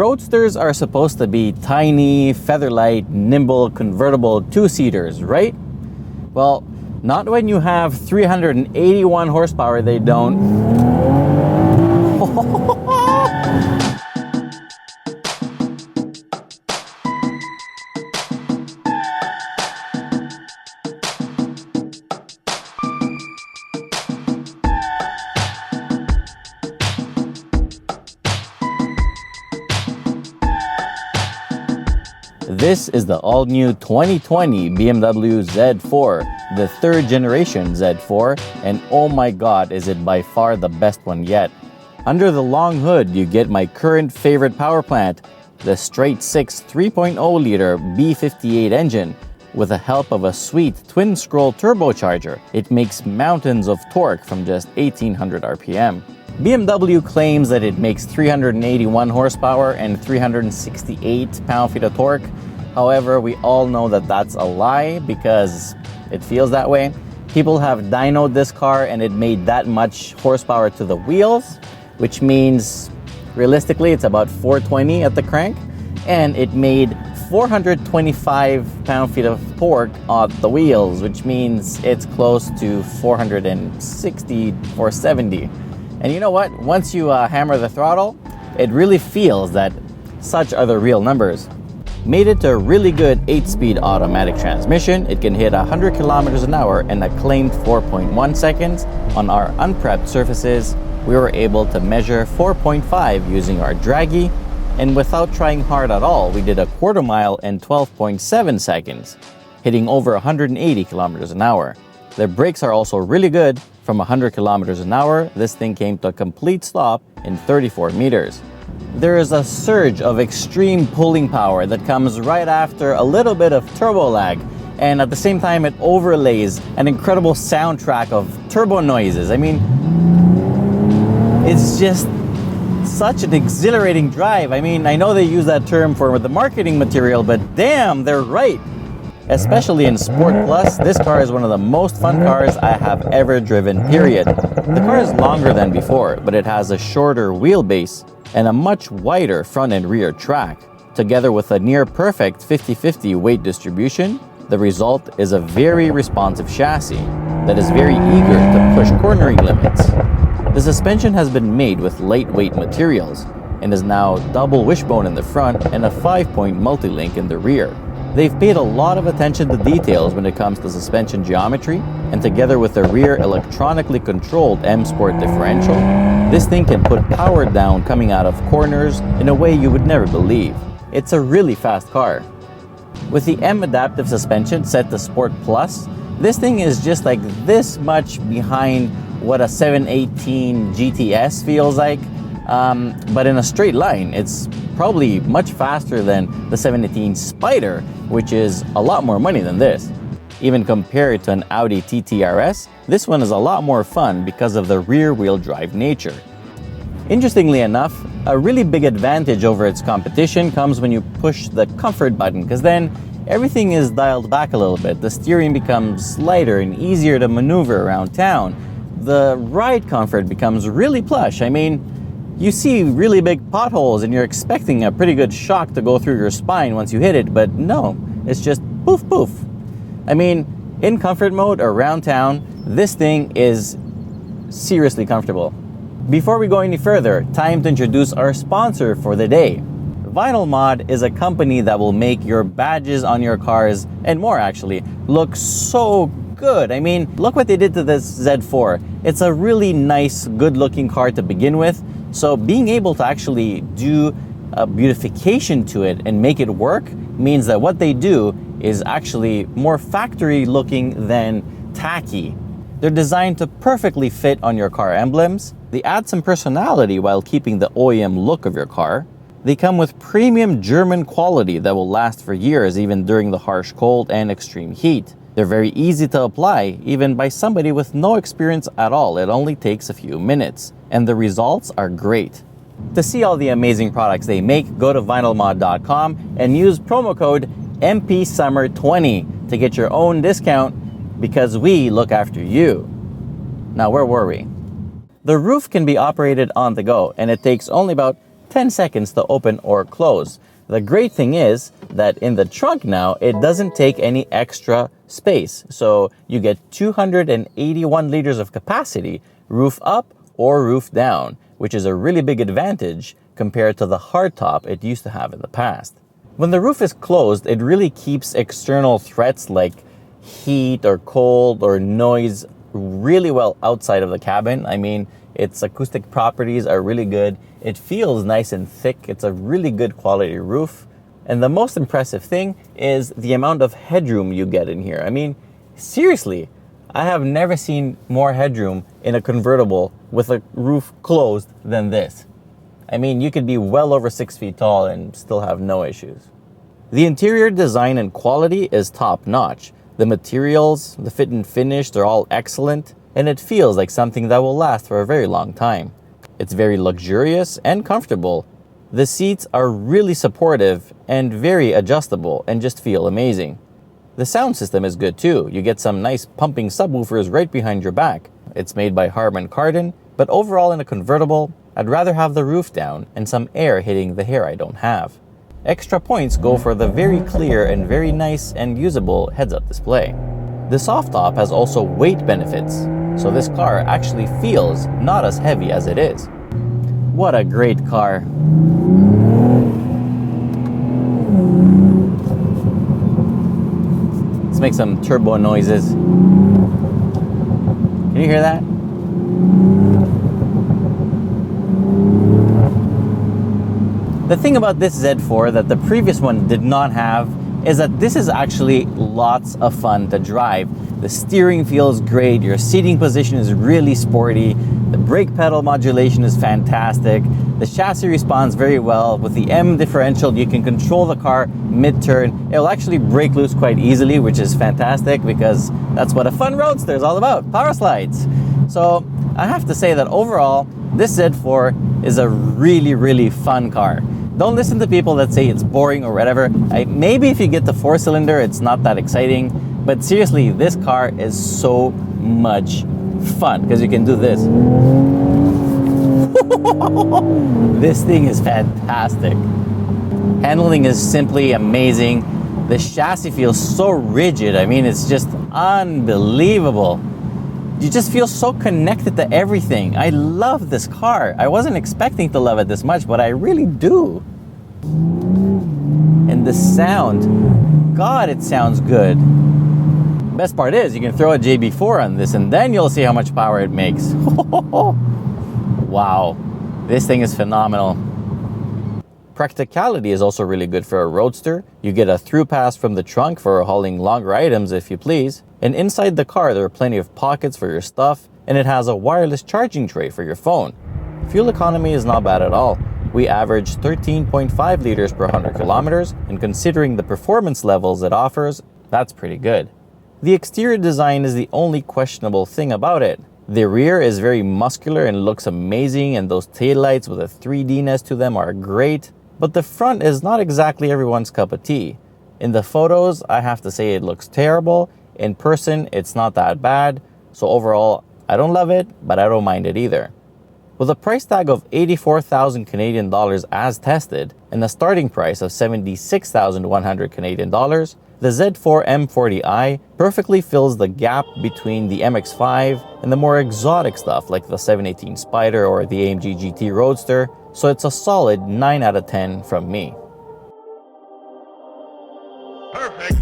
Roadsters are supposed to be tiny, featherlight, nimble, convertible two-seaters, right? Well, not when you have 381 horsepower, they don't. This is the all-new 2020 BMW Z4, the third generation Z4, and oh my god, is it by far the best one yet. Under the long hood, you get my current favorite power plant, the straight-six 3.0-liter B58 engine. With the help of a sweet twin-scroll turbocharger, it makes mountains of torque from just 1800 RPM. BMW claims that it makes 381 horsepower and 368 pound-feet of torque. However, we all know that that's a lie because it feels that way. People have dynoed this car and it made that much horsepower to the wheels, which means realistically it's about 420 at the crank, and it made 425 pound-feet of torque on the wheels, which means it's close to 460, 470. And you know what? Once you hammer the throttle, it really feels that such are the real numbers. Made it a really good 8-speed automatic transmission. It can hit 100 kilometers an hour in a claimed 4.1 seconds. On our unprepped surfaces, we were able to measure 4.5 using our Dragy, and without trying hard at all, we did a quarter mile in 12.7 seconds, hitting over 180 kilometers an hour. The brakes are also really good. From 100 kilometers an hour, this thing came to a complete stop in 34 meters. There is a surge of extreme pulling power that comes right after a little bit of turbo lag, and at the same time it overlays an incredible soundtrack of turbo noises. I mean, it's just such an exhilarating drive. I mean, I know they use that term for the marketing material, but damn, they're right. Especially in Sport Plus, this car is one of the most fun cars I have ever driven, period. The car is longer than before, but it has a shorter wheelbase and a much wider front and rear track. Together with a near-perfect 50-50 weight distribution, the result is a very responsive chassis that is very eager to push cornering limits. The suspension has been made with lightweight materials and is now double wishbone in the front and a 5-point multi-link in the rear. They've paid a lot of attention to details when it comes to suspension geometry, and together with the rear electronically controlled M Sport differential, this thing can put power down coming out of corners in a way you would never believe. It's a really fast car. With the M adaptive suspension set to Sport Plus, this thing is just like this much behind what a 718 GTS feels like, but in a straight line. It's probably much faster than the 718 Spider, which is a lot more money than this. Even compared to an Audi TT RS, this one is a lot more fun because of the rear-wheel drive nature. Interestingly enough, a really big advantage over its competition comes when you push the comfort button, because then everything is dialed back a little bit. The steering becomes lighter and easier to maneuver around town. The ride comfort becomes really plush. I mean, you see really big potholes and you're expecting a pretty good shock to go through your spine once you hit it, but no, it's just poof poof. I mean, in comfort mode around town, this thing is seriously comfortable. Before we go any further, time to introduce our sponsor for the day. Vinyl Mod is a company that will make your badges on your cars, and more actually, look so good. I mean, look what they did to this Z4. It's a really nice, good-looking car to begin with. So being able to actually do a beautification to it and make it work means that what they do is actually more factory looking than tacky. They're designed to perfectly fit on your car emblems. They add some personality while keeping the OEM look of your car. They come with premium German quality that will last for years even during the harsh cold and extreme heat. They're very easy to apply, even by somebody with no experience at all. It only takes a few minutes, and the results are great. To see all the amazing products they make, go to vinylmod.com and use promo code MPSummer20 to get your own discount, because we look after you. Now, where were we? The roof can be operated on the go, and it takes only about 10 seconds to open or close. The great thing is that in the trunk now, it doesn't take any extra space. So you get 281 liters of capacity, roof up or roof down, which is a really big advantage compared to the hardtop it used to have in the past. When the roof is closed, it really keeps external threats like heat or cold or noise really well outside of the cabin. I mean, its acoustic properties are really good. It feels nice and thick. It's a really good quality roof. And the most impressive thing is the amount of headroom you get in here. I mean, seriously, I have never seen more headroom in a convertible with a roof closed than this. I mean, you could be well over 6 feet tall and still have no issues. The interior design and quality is top notch. The materials, the fit and finish, they're all excellent, and it feels like something that will last for a very long time. It's very luxurious and comfortable. The seats are really supportive and very adjustable and just feel amazing. The sound system is good too. You get some nice pumping subwoofers right behind your back. It's made by Harman Kardon, but overall in a convertible, I'd rather have the roof down and some air hitting the hair I don't have. Extra points go for the very clear and very nice and usable heads-up display. The soft top has also weight benefits, so this car actually feels not as heavy as it is. What a great car! Let's make some turbo noises. Can you hear that? The thing about this Z4 that the previous one did not have is that this is actually lots of fun to drive. The steering feels great, your seating position is really sporty, the brake pedal modulation is fantastic, the chassis responds very well. With the M differential, you can control the car mid-turn. It'll actually break loose quite easily, which is fantastic because that's what a fun roadster is all about, power slides. So I have to say that overall, this Z4 is a really, really fun car. Don't listen to people that say it's boring or whatever. Maybe if you get the 4-cylinder, it's not that exciting. But seriously, this car is so much fun because you can do this. This thing is fantastic. Handling is simply amazing. The chassis feels so rigid. I mean, it's just unbelievable. You just feel so connected to everything. I love this car. I wasn't expecting to love it this much, but I really do. And the sound, God, it sounds good. Best part is you can throw a JB4 on this and then you'll see how much power it makes. Wow, this thing is phenomenal. Practicality is also really good for a roadster. You get a through pass from the trunk for hauling longer items if you please. And inside the car there are plenty of pockets for your stuff, and it has a wireless charging tray for your phone. Fuel economy is not bad at all. We average 13.5 liters per 100 kilometers, and considering the performance levels it offers, that's pretty good. The exterior design is the only questionable thing about it. The rear is very muscular and looks amazing, and those taillights with a 3D-ness to them are great. But the front is not exactly everyone's cup of tea. In the photos, I have to say it looks terrible. In person, it's not that bad. So overall, I don't love it, but I don't mind it either. With a price tag of 84,000 Canadian dollars as tested and a starting price of 76,100 Canadian dollars, the Z4 M40i perfectly fills the gap between the MX-5 and the more exotic stuff like the 718 Spider or the AMG GT Roadster, so it's a solid 9 out of 10 from me. Perfect.